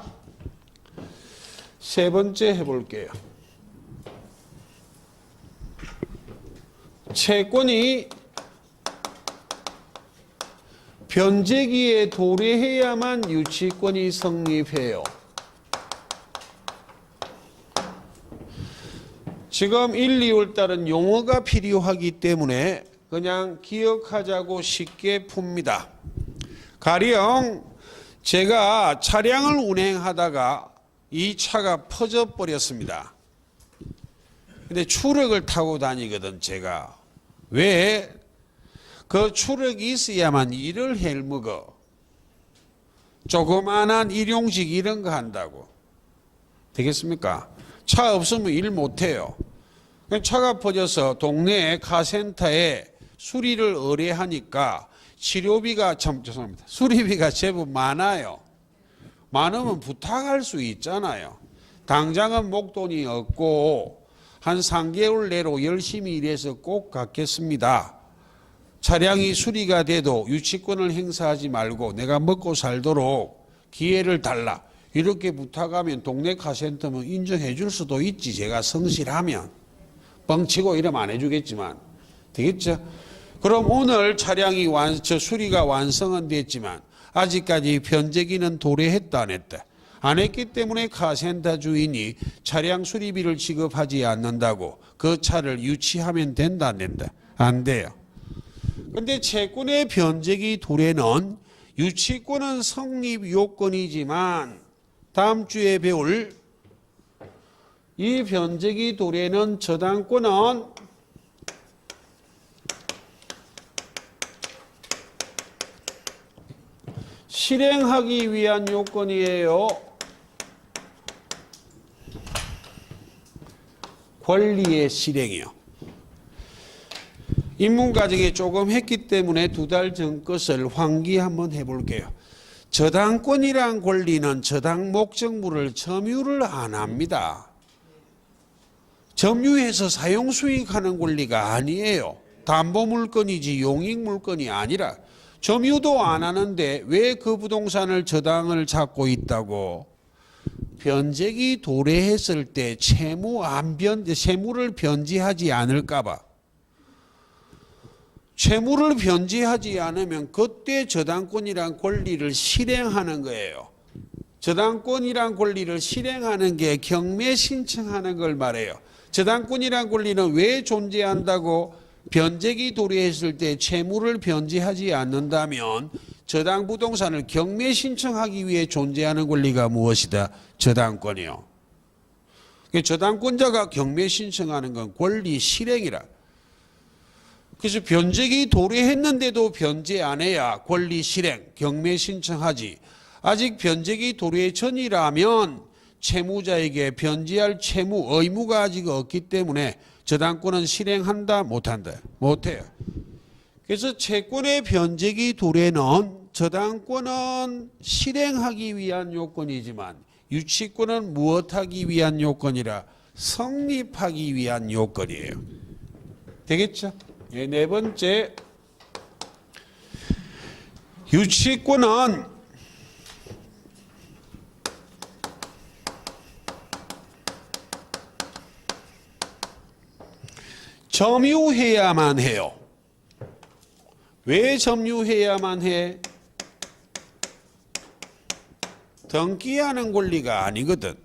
세 번째 해볼게요. 채권이 변제기에 도래해야만 유치권이 성립해요. 지금 1, 2월 달은 용어가 필요하기 때문에 그냥 기억하자고 쉽게 풉니다. 가령 제가 차량을 운행하다가 이 차가 퍼져 버렸습니다. 근데 추력을 타고 다니거든 제가. 왜? 그 추력이 있어야만 일을 해먹어. 조그만한 일용직 이런 거 한다고. 되겠습니까? 차 없으면 일 못해요. 차가 퍼져서 동네 카센터에 수리를 의뢰하니까 치료비가 죄송합니다. 수리비가 제법 많아요. 많으면 부탁할 수 있잖아요. 당장은 목돈이 없고 한 3개월 내로 열심히 일해서 꼭 갚겠습니다. 차량이 수리가 돼도 유치권을 행사하지 말고 내가 먹고 살도록 기회를 달라. 이렇게 부탁하면 동네 카센터면 인정해 줄 수도 있지. 제가 성실하면. 뻥치고 이러면 안 해주겠지만. 되겠죠? 그럼 오늘 차량이 수리가 완성은 됐지만 아직까지 변제기는 도래했다 안 했다? 안 했기 때문에 카센터 주인이 차량 수리비를 지급하지 않는다고 그 차를 유치하면 된다 안 된다? 안 돼요. 근데 채권의 변제기 도래는 유치권은 성립 요건이지만 다음 주에 배울 이 변제기 도래는 저당권은 실행하기 위한 요건이에요. 권리의 실행이요. 인문과정에 조금 했기 때문에 2달 전 것을 환기 한번 해볼게요. 저당권이란 권리는 저당 목적물을 점유를 안 합니다. 점유해서 사용 수익하는 권리가 아니에요. 담보물건이지 용익물건이 아니라 점유도 안 하는데 왜 그 부동산을 저당을 잡고 있다고? 변제기 도래했을 때 채무를 변제하지 않을까 봐. 채무를 변제하지 않으면 그때 저당권이란 권리를 실행하는 거예요. 저당권이란 권리를 실행하는 게 경매 신청하는 걸 말해요. 저당권이란 권리는 왜 존재한다고? 변제기 도래했을 때 채무를 변제하지 않는다면 저당 부동산을 경매 신청하기 위해 존재하는 권리가 무엇이다? 저당권이요. 저당권자가 경매 신청하는 건 권리 실행이라. 그래서 변제기 도래했는데도 변제 안 해야 권리 실행, 경매 신청하지. 아직 변제기 도래 전이라면 채무자에게 변제할 채무 의무가 아직 없기 때문에 저당권은 실행한다 못한다? 못해요. 그래서 채권의 변제기 도래는 저당권은 실행하기 위한 요건이지만 유치권은 무엇하기 위한 요건이라? 성립하기 위한 요건이에요. 되겠죠? 네 번째, 유치권은 점유해야만 해요. 왜 점유해야만 해? 등기하는 권리가 아니거든.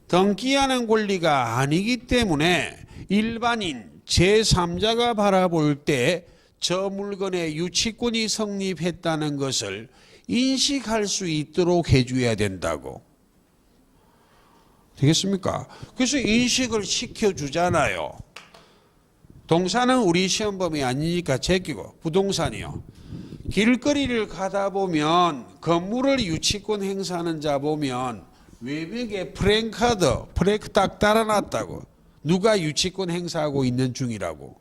등기하는 권리가 아니기 때문에 일반인 제3자가 바라볼 때 저 물건의 유치권이 성립했다는 것을 인식할 수 있도록 해줘야 된다고. 되겠습니까? 그래서 인식을 시켜주잖아요. 동산은 우리 시험범위 아니니까 제끼고 부동산이요. 길거리를 가다 보면 건물을 유치권 행사하는 자 보면 외벽에 프랭카드 딱 달아놨다고. 누가 유치권 행사하고 있는 중이라고.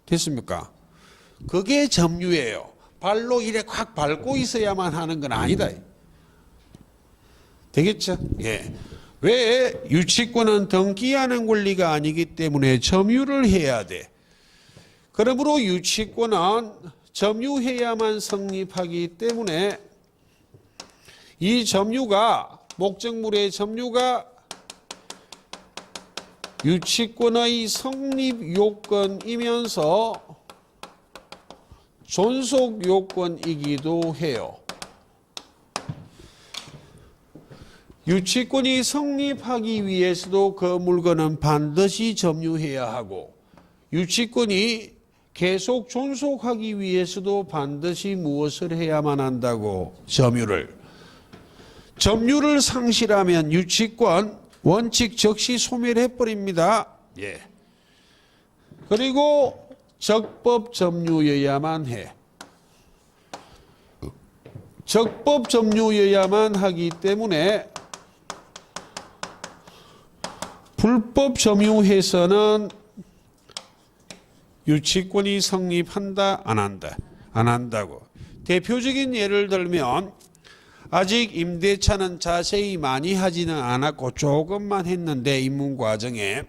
됐습니까? 그게 점유예요. 발로 이래 확 밟고 있어야만 하는 건 아니다. 되겠죠? 예. 왜? 유치권은 등기하는 권리가 아니기 때문에 점유를 해야 돼. 그러므로 유치권은 점유해야만 성립하기 때문에 이 점유가 목적물의 점유가 유치권의 성립 요건이면서 존속 요건이기도 해요. 유치권이 성립하기 위해서도 그 물건은 반드시 점유해야 하고 유치권이 계속 존속하기 위해서도 반드시 무엇을 해야만 한다고? 점유를 상실하면 유치권 원칙 즉시 소멸해버립니다. 예. 그리고 적법 점유여야만 해. 적법 점유여야만 하기 때문에 불법 점유해서는 유치권이 성립한다 안 한다? 안 한다고. 대표적인 예를 들면 아직 임대차는 자세히 많이 하지는 않았고 조금만 했는데 입문과정에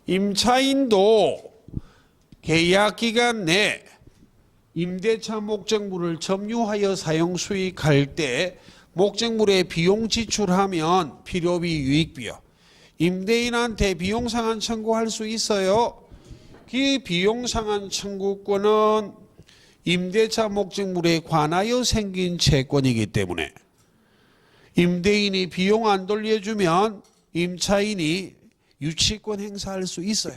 임차인도 계약기간 내 임대차 목적물을 점유하여 사용 수익할 때 목적물에 비용 지출하면 필요비 유익비요. 임대인한테 비용상한 청구할 수 있어요. 그 비용상한 청구권은 임대차 목적물에 관하여 생긴 채권이기 때문에 임대인이 비용 안 돌려주면 임차인이 유치권 행사할 수 있어요.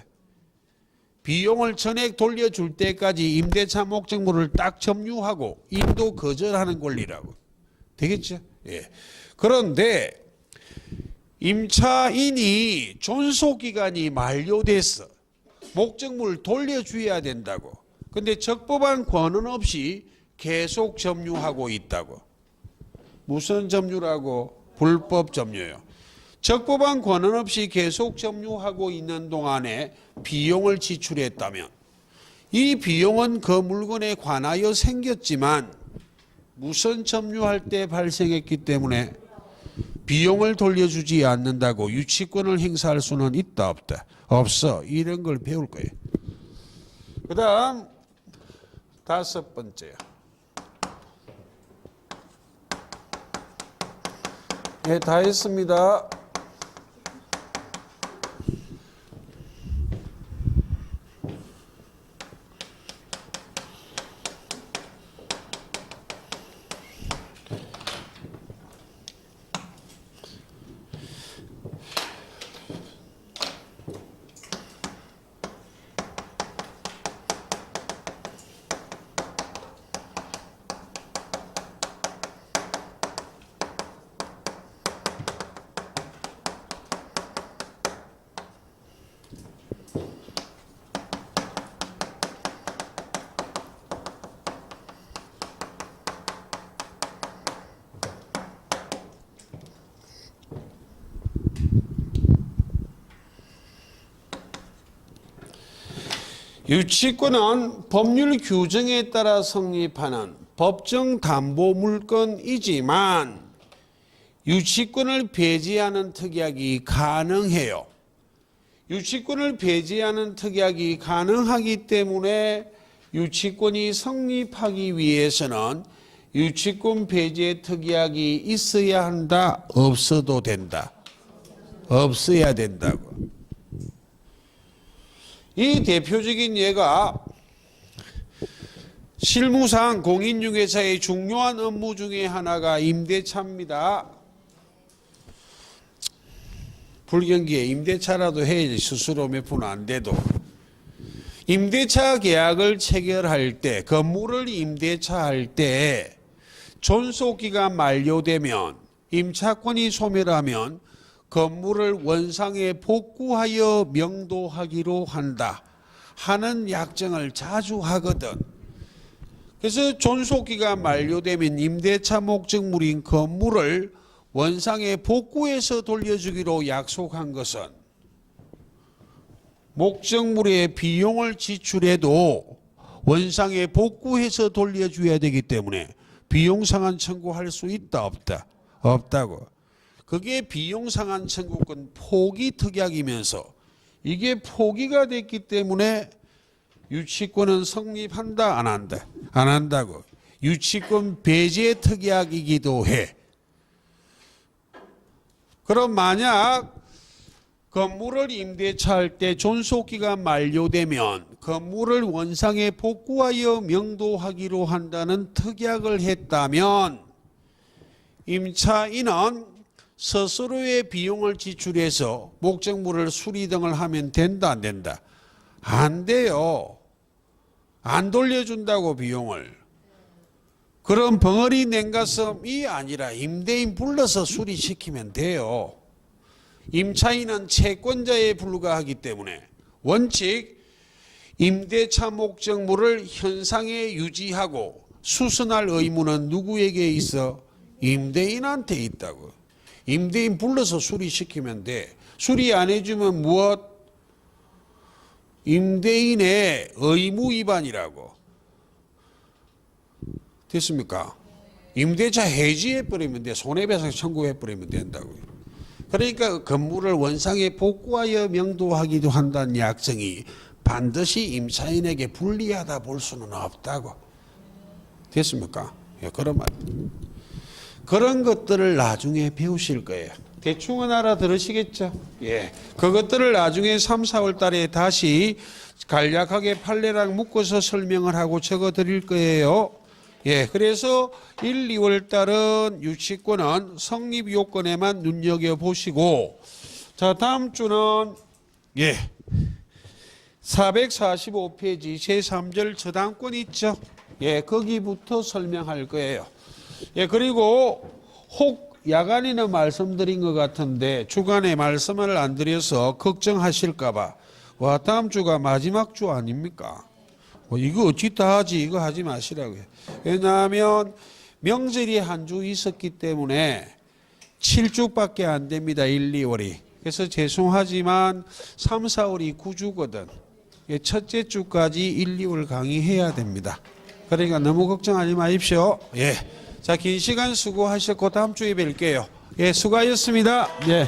비용을 전액 돌려줄 때까지 임대차 목적물을 딱 점유하고 인도 거절하는 권리라고. 되겠죠? 예. 그런데 임차인이 존속기간이 만료됐어. 목적물을 돌려줘야 된다고. 근데 적법한 권한 없이 계속 점유하고 있다고. 무슨 점유라고? 불법 점유요. 적법한 권한 없이 계속 점유하고 있는 동안에 비용을 지출했다면 이 비용은 그 물건에 관하여 생겼지만 무선 점유할 때 발생했기 때문에 비용을 돌려주지 않는다고 유치권을 행사할 수는 있다 없다? 없어. 이런 걸 배울 거예요. 그 다음 5번째요. 네, 다 했습니다. 유치권은 법률 규정에 따라 성립하는 법정 담보 물건이지만 유치권을 배제하는 특약이 가능해요. 유치권을 배제하는 특약이 가능하기 때문에 유치권이 성립하기 위해서는 유치권 배제 특약이 있어야 한다, 없어도 된다? 없어야 된다고. 이 대표적인 예가 실무상 공인중개사의 중요한 업무 중에 하나가 임대차입니다. 불경기에 임대차라도 해야지. 스스로 몇 푼 안 돼도. 임대차 계약을 체결할 때, 건물을 임대차할 때 존속기간 만료되면 임차권이 소멸하면 건물을 원상에 복구하여 명도하기로 한다 하는 약정을 자주 하거든. 그래서 존속기가 만료되면 임대차 목적물인 건물을 원상에 복구해서 돌려주기로 약속한 것은 목적물의 비용을 지출해도 원상에 복구해서 돌려줘야 되기 때문에 비용상한 청구할 수 있다 없다? 없다고. 그게 비용상한 청구권 포기 특약이면서 이게 포기가 됐기 때문에 유치권은 성립한다 안 한다? 안 한다고. 유치권 배제 특약이기도 해. 그럼 만약 건물을 임대차할 때 존속기가 만료되면 건물을 원상에 복구하여 명도하기로 한다는 특약을 했다면 임차인은 스스로의 비용을 지출해서 목적물을 수리 등을 하면 된다 안 된다? 안 돼요. 안 돌려준다고 비용을. 그럼 벙어리 냉가슴이 아니라 임대인 불러서 수리시키면 돼요. 임차인은 채권자에 불과하기 때문에 원칙 임대차 목적물을 현상에 유지하고 수선할 의무는 누구에게 있어? 임대인한테 있다고. 임대인 불러서 수리시키면 돼. 수리 안 해주면 무엇? 임대인의 의무 위반이라고. 됐습니까? 임대차 해지해버리면 돼. 손해배상 청구해버리면 된다고요. 그러니까 건물을 원상에 복구하여 명도하기도 한다는 약정이 반드시 임차인에게 불리하다 볼 수는 없다고. 됐습니까? 예, 그런 말. 그런 것들을 나중에 배우실 거예요. 대충은 알아들으시겠죠? 예. 그것들을 나중에 3, 4월 달에 다시 간략하게 판례랑 묶어서 설명을 하고 적어 드릴 거예요. 예. 그래서 1, 2월 달은 유치권은 성립 요건에만 눈여겨보시고, 자, 다음 주는, 예. 445페이지 제3절 저당권 있죠? 예. 거기부터 설명할 거예요. 예, 그리고 혹 야간에는 말씀드린 것 같은데 주간에 말씀을 안 드려서 걱정하실까봐 와 다음 주가 마지막 주 아닙니까? 이거 어찌 다 하지? 이거 하지 마시라고요. 왜냐하면 명절이 한 주 있었기 때문에 7주밖에 안 됩니다. 1, 2월이. 그래서 죄송하지만 3, 4월이 9주거든. 첫째 주까지 1, 2월 강의해야 됩니다. 그러니까 너무 걱정하지 마십시오. 예. 자, 긴 시간 수고하셨고 다음 주에 뵐게요. 예, 수고하셨습니다. 예.